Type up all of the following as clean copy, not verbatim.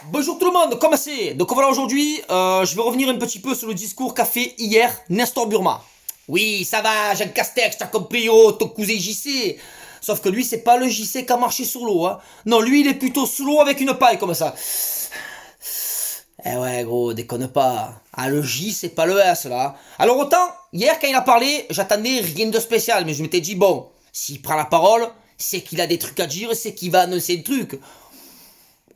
Bonjour tout le monde, comment c'est? Donc voilà, aujourd'hui, je vais revenir un petit peu sur le discours qu'a fait hier Nestor Burma. Oui, ça va, Jean Castex, t'as compris, oh, ton cousin JC. Sauf que lui, c'est pas le JC qui a marché sur l'eau, hein. Non, lui, il est plutôt sous l'eau avec une paille, comme ça. Eh ouais, gros, déconne pas. Ah, le J, c'est pas le S, là. Alors autant, hier, quand il a parlé, j'attendais rien de spécial, mais je m'étais dit, bon, s'il prend la parole, c'est qu'il a des trucs à dire, c'est qu'il va annoncer des trucs.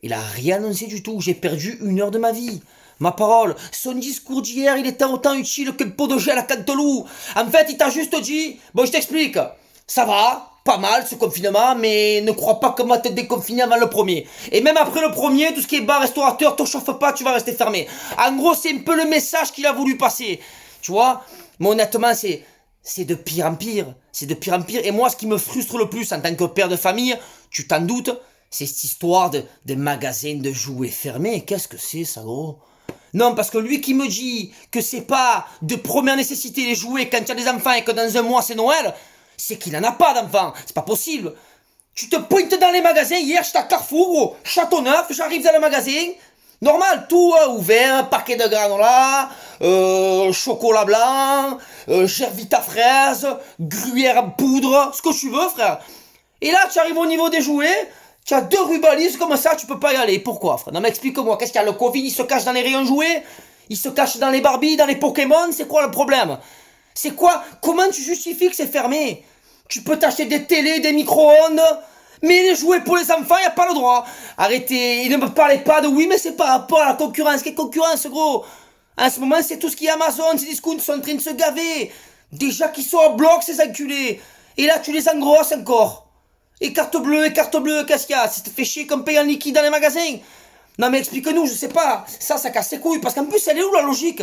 Il a rien annoncé du tout, j'ai perdu 1 heure de ma vie. Ma parole, son discours d'hier, il était autant utile qu'un pot de gel à Canteloup. En fait, il t'a juste dit, bon, je t'explique. Ça va, pas mal ce confinement, mais ne crois pas qu'on va te déconfiner avant le premier. Et même après le premier, tout ce qui est bar, restaurateur, te chauffe pas, tu vas rester fermé. En gros, c'est un peu le message qu'il a voulu passer. Tu vois? Mais honnêtement, c'est de pire en pire. C'est de pire en pire. Et moi, ce qui me frustre le plus en tant que père de famille, tu t'en doutes, c'est cette histoire de magasin de jouets fermés. Qu'est-ce que c'est, ça, gros? Non, parce que lui qui me dit que c'est pas de première nécessité les jouets quand il y a des enfants et que dans un mois c'est Noël, c'est qu'il en a pas d'enfants. C'est pas possible. Tu te pointes dans les magasins. Hier, j'étais à Carrefour, gros. Châteauneuf, j'arrive dans le magasin. Normal, tout ouvert, paquet de granola, chocolat blanc, gervita fraise, gruyère en poudre, ce que tu veux, frère. Et là, tu arrives au niveau des jouets, tu as 2 rubalises comme ça, tu peux pas y aller. Pourquoi, frère? Non, mais explique-moi, qu'est-ce qu'il y a? Le Covid, il se cache dans les rayons jouets? Il se cache dans les Barbies, dans les Pokémon? C'est quoi le problème? C'est quoi? Comment tu justifies que c'est fermé? Tu peux t'acheter des télés, des micro-ondes, mais les jouets pour les enfants, y a pas le droit. Arrêtez, il ne me parlait pas de oui, mais c'est par rapport à la concurrence. Quelle concurrence, gros? En ce moment, c'est tout ce qui est Amazon, ces discounts sont en train de se gaver. Déjà qu'ils sont en bloc, ces enculés. Et là, tu les engrosses encore. Et carte bleue, qu'est-ce qu'il y a? Ça te fait chier comme paye en liquide dans les magasins? Non mais explique-nous, je sais pas. Ça casse les couilles. Parce qu'en plus, elle est où la logique?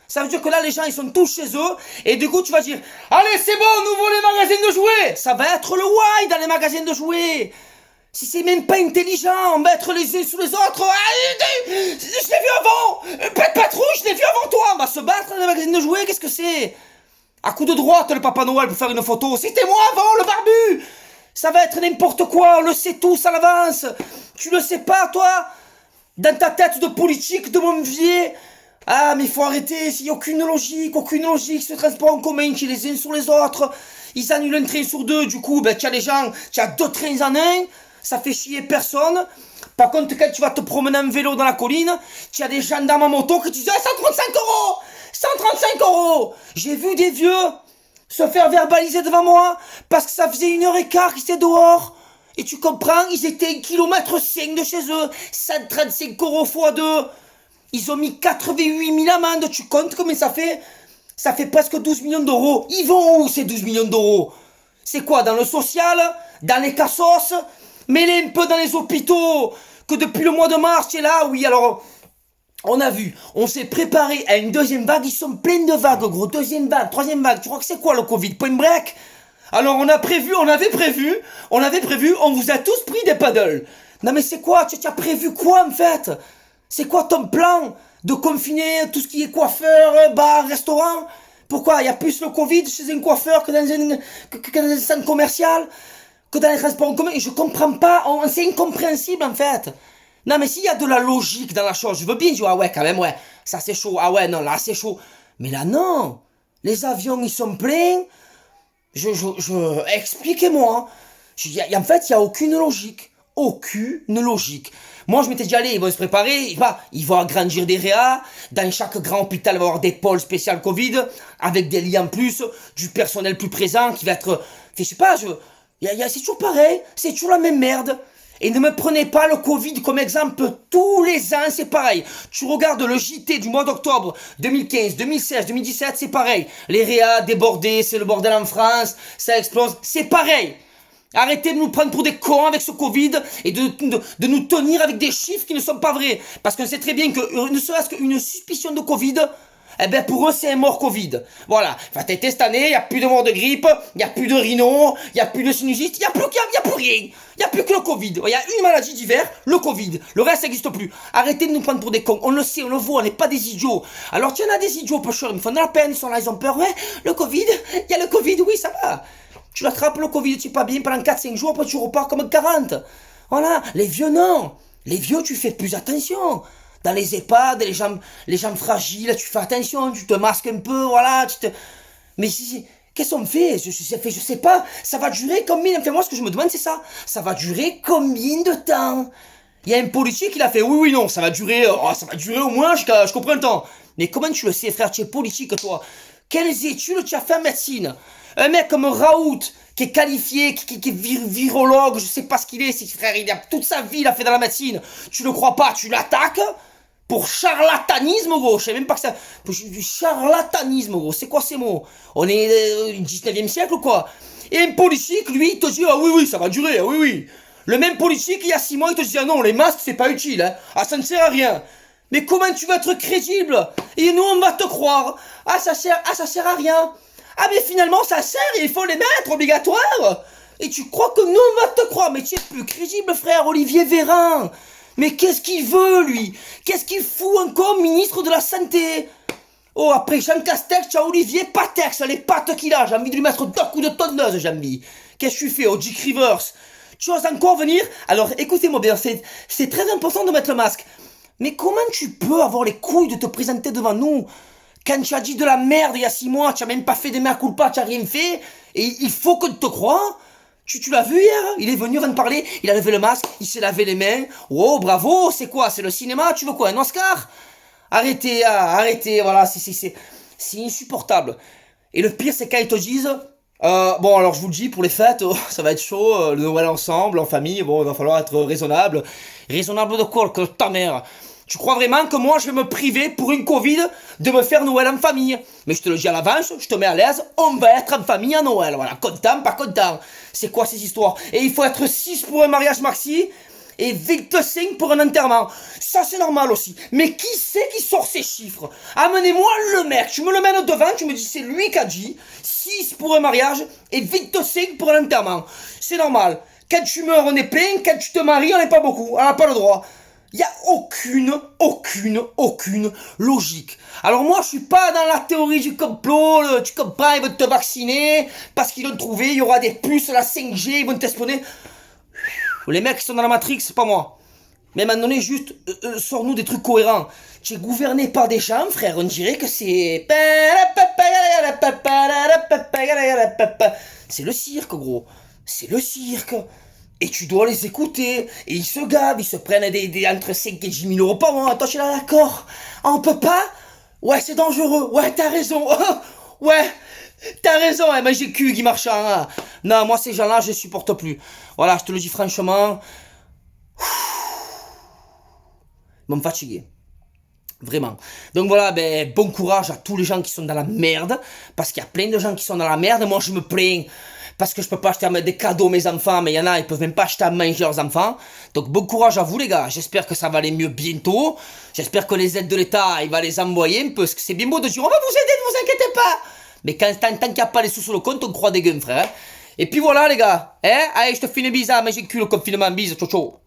Ça veut dire que là, les gens, ils sont tous chez eux. Et du coup, tu vas dire, allez, c'est bon, on ouvre les magasins de jouets. Ça va être le why dans les magasins de jouets. Si c'est même pas intelligent, on va être les uns sous les autres. Je l'ai vu avant. Patrouille, je l'ai vu avant toi. On va se battre dans les magasins de jouets, qu'est-ce que c'est? À coup de droite, le Papa Noël pour faire une photo. C'était moi avant, le barbu. Ça va être n'importe quoi, on le sait tous à l'avance. Tu le sais pas, toi? Dans ta tête de politique, de mon vieil. Ah, mais il faut arrêter, il n'y a aucune logique, ce transport en commun qui est les uns sur les autres. Ils annulent un train sur 2, du coup, tu as les gens, tu as 2 trains en un, ça fait chier personne. Par contre, quand tu vas te promener en vélo dans la colline, tu as des gendarmes en moto qui te disent 135 euros 135 euros. J'ai vu des vieux se faire verbaliser devant moi, parce que ça faisait 1h15 qu'ils étaient dehors. Et tu comprends, ils étaient 1,5 km de chez eux, 135 euros x 2. Ils ont mis 88 000 amendes, tu comptes combien ça fait? Ça fait presque 12 millions d'euros. Ils vont où ces 12 millions d'euros? C'est quoi, dans le social? Dans les cassos? Mêlez un peu dans les hôpitaux, que depuis le mois de mars, tu es là, oui, alors... On a vu, on s'est préparé à une deuxième vague, ils sont pleins de vagues, gros. Deuxième vague, troisième vague, tu crois que c'est quoi le Covid? Point break? Alors on avait prévu, on vous a tous pris des paddles. Non mais c'est quoi? Tu as prévu quoi en fait? C'est quoi ton plan? De confiner tout ce qui est coiffeur, bar, restaurant? Pourquoi? Il y a plus le Covid chez un coiffeur que dans un centre commercial? Que dans les transports en commun? Et je comprends pas, c'est incompréhensible en fait. Non mais s'il y a de la logique dans la chose, je veux bien dire, ah ouais quand même, ouais, ça c'est chaud, ah ouais non, là c'est chaud. Mais là non, les avions ils sont pleins, expliquez-moi. En fait, il y a aucune logique. Aucune logique. Moi, je m'étais dit, allez, ils vont se préparer, ils vont agrandir des réa, dans chaque grand hôpital, il va y avoir des pôles spéciaux Covid, avec des lits en plus, du personnel plus présent, qui va être, je sais pas, c'est toujours pareil, c'est toujours la même merde. Et ne me prenez pas le Covid comme exemple, tous les ans c'est pareil. Tu regardes le JT du mois d'octobre 2015, 2016, 2017, c'est pareil. Les réas débordés, c'est le bordel en France, ça explose, c'est pareil. Arrêtez de nous prendre pour des cons avec ce Covid et de nous tenir avec des chiffres qui ne sont pas vrais. Parce qu'on sait très bien que ne serait-ce qu'une suspicion de Covid, eh ben pour eux c'est un mort Covid. Voilà, enfin t'étais cette année, il n'y a plus de mort de grippe, il n'y a plus de rhino, il n'y a plus de sinusite, il n'y a plus rien. Il n'y a plus que le Covid. Il y a une maladie d'hiver, le Covid. Le reste n'existe plus. Arrêtez de nous prendre pour des cons. On le sait, on le voit, on n'est pas des idiots. Alors tu en as des idiots pêcheurs, ils me font de la peine, ils sont là, ils ont peur. Ouais, le Covid, il y a le Covid, oui ça va. Tu l'attrapes le Covid, tu es pas bien pendant 4-5 jours, après tu repars comme 40. Voilà, les vieux non. Les vieux, tu fais plus attention. Dans les EHPAD, les gens fragiles, tu fais attention, tu te masques un peu, voilà, tu te... Mais qu'est-ce qu'on fait je sais pas. Ça va durer combien? Enfin, moi, ce que je me demande, c'est ça. Ça va durer combien de temps? Il y a un politique, il a fait, oui, oui, non, ça va durer au moins je comprends le temps. Mais comment tu le sais, frère, tu es politique, toi? Quelles études tu as fait en médecine? Un mec comme Raoult, qui est qualifié, qui est virologue, je sais pas ce qu'il est, frère, il a toute sa vie, il a fait dans la médecine. Tu le crois pas, tu l'attaques? Pour charlatanisme, gros. Je sais même pas que ça... Du charlatanisme, gros. C'est quoi ces mots? On est au 19e siècle ou quoi? Et un politique, lui, il te dit, ah oui, oui, ça va durer, ah oui, oui. Le même politique, il y a 6 mois, il te dit, ah non, les masques, c'est pas utile, hein. Ah, ça ne sert à rien. Mais comment tu vas être crédible? Et nous, on va te croire. Ah, ça sert à rien. Ah, mais finalement, ça sert et il faut les mettre, obligatoire. Et tu crois que nous, on va te croire? Mais tu es plus crédible, frère, Olivier Véran. Mais qu'est-ce qu'il veut, lui? Qu'est-ce qu'il fout encore, ministre de la Santé? Oh, après Jean Castex, tu as Olivier Patex, les pattes qu'il a. J'ai envie de lui mettre 2 coups de tondeuse, j'ai envie. Qu'est-ce que tu fais, au Dick Rivers? Tu oses encore venir? Alors, écoutez-moi bien, c'est très important de mettre le masque. Mais comment tu peux avoir les couilles de te présenter devant nous? Quand tu as dit de la merde il y a 6 mois, tu n'as même pas fait des mea culpa, tu n'as rien fait, et il faut que te croie? Tu l'as vu hier? Il est venu, avant de parler, il a levé le masque, il s'est lavé les mains. Oh, bravo, c'est quoi? C'est le cinéma? Tu veux quoi? Un Oscar? Arrêtez, arrêtez, voilà, c'est insupportable. Et le pire, c'est quand ils te disent, bon, alors je vous le dis, pour les fêtes, ça va être chaud, le Noël ensemble, en famille, bon, il va falloir être raisonnable. Raisonnable de quoi? Que ta mère? Tu crois vraiment que moi je vais me priver pour une Covid de me faire Noël en famille? Mais je te le dis à l'avance, je te mets à l'aise, on va être en famille à Noël, voilà, content, pas content. C'est quoi ces histoires? Et il faut être 6 pour un mariage maxi et 25 pour un enterrement. Ça c'est normal aussi. Mais qui c'est qui sort ces chiffres? Amenez-moi le mec, tu me le mènes devant, tu me dis c'est lui qui a dit 6 pour un mariage et 25 pour un enterrement. C'est normal. Quand tu meurs on est plein, quand tu te maries on n'est pas beaucoup, on n'a pas le droit. Il n'y a aucune logique. Alors moi, je suis pas dans la théorie du complot, tu comprends, ils vont te vacciner, parce qu'ils ont trouvé, il y aura des puces, la 5G, ils vont t'espionner. Les mecs qui sont dans la Matrix, c'est pas moi. Mais à un moment donné, juste, sors-nous des trucs cohérents. Tu es gouverné par des gens, frère, on dirait que c'est... C'est le cirque, gros. C'est le cirque. Et tu dois les écouter. Et ils se gavent, ils se prennent des entre 5 et 10 000 euros par mois. Attends, je suis là, d'accord. Ah, on peut pas? Ouais, c'est dangereux. Ouais, t'as raison. Ouais, t'as raison, hein, mais j'ai cul, Guy Marchand. Hein. Non, moi, ces gens-là, je les supporte plus. Voilà, je te le dis franchement. Ils vont me fatiguer. Vraiment. Donc voilà, ben, bon courage à tous les gens qui sont dans la merde. Parce qu'il y a plein de gens qui sont dans la merde. Moi, je me plains. Parce que je peux pas acheter des cadeaux à mes enfants, mais il y en a, ils peuvent même pas acheter à manger leurs enfants. Donc bon courage à vous les gars, j'espère que ça va aller mieux bientôt. J'espère que les aides de l'État, il va les envoyer un peu, parce que c'est bien beau de dire on va vous aider, ne vous inquiétez pas. Mais tant qu'il n'y a pas les sous sur le compte, on croit des guns, frère. Et puis voilà les gars, hein, allez, je te file une bise, mais j'ai cul le confinement, bise, ciao ciao.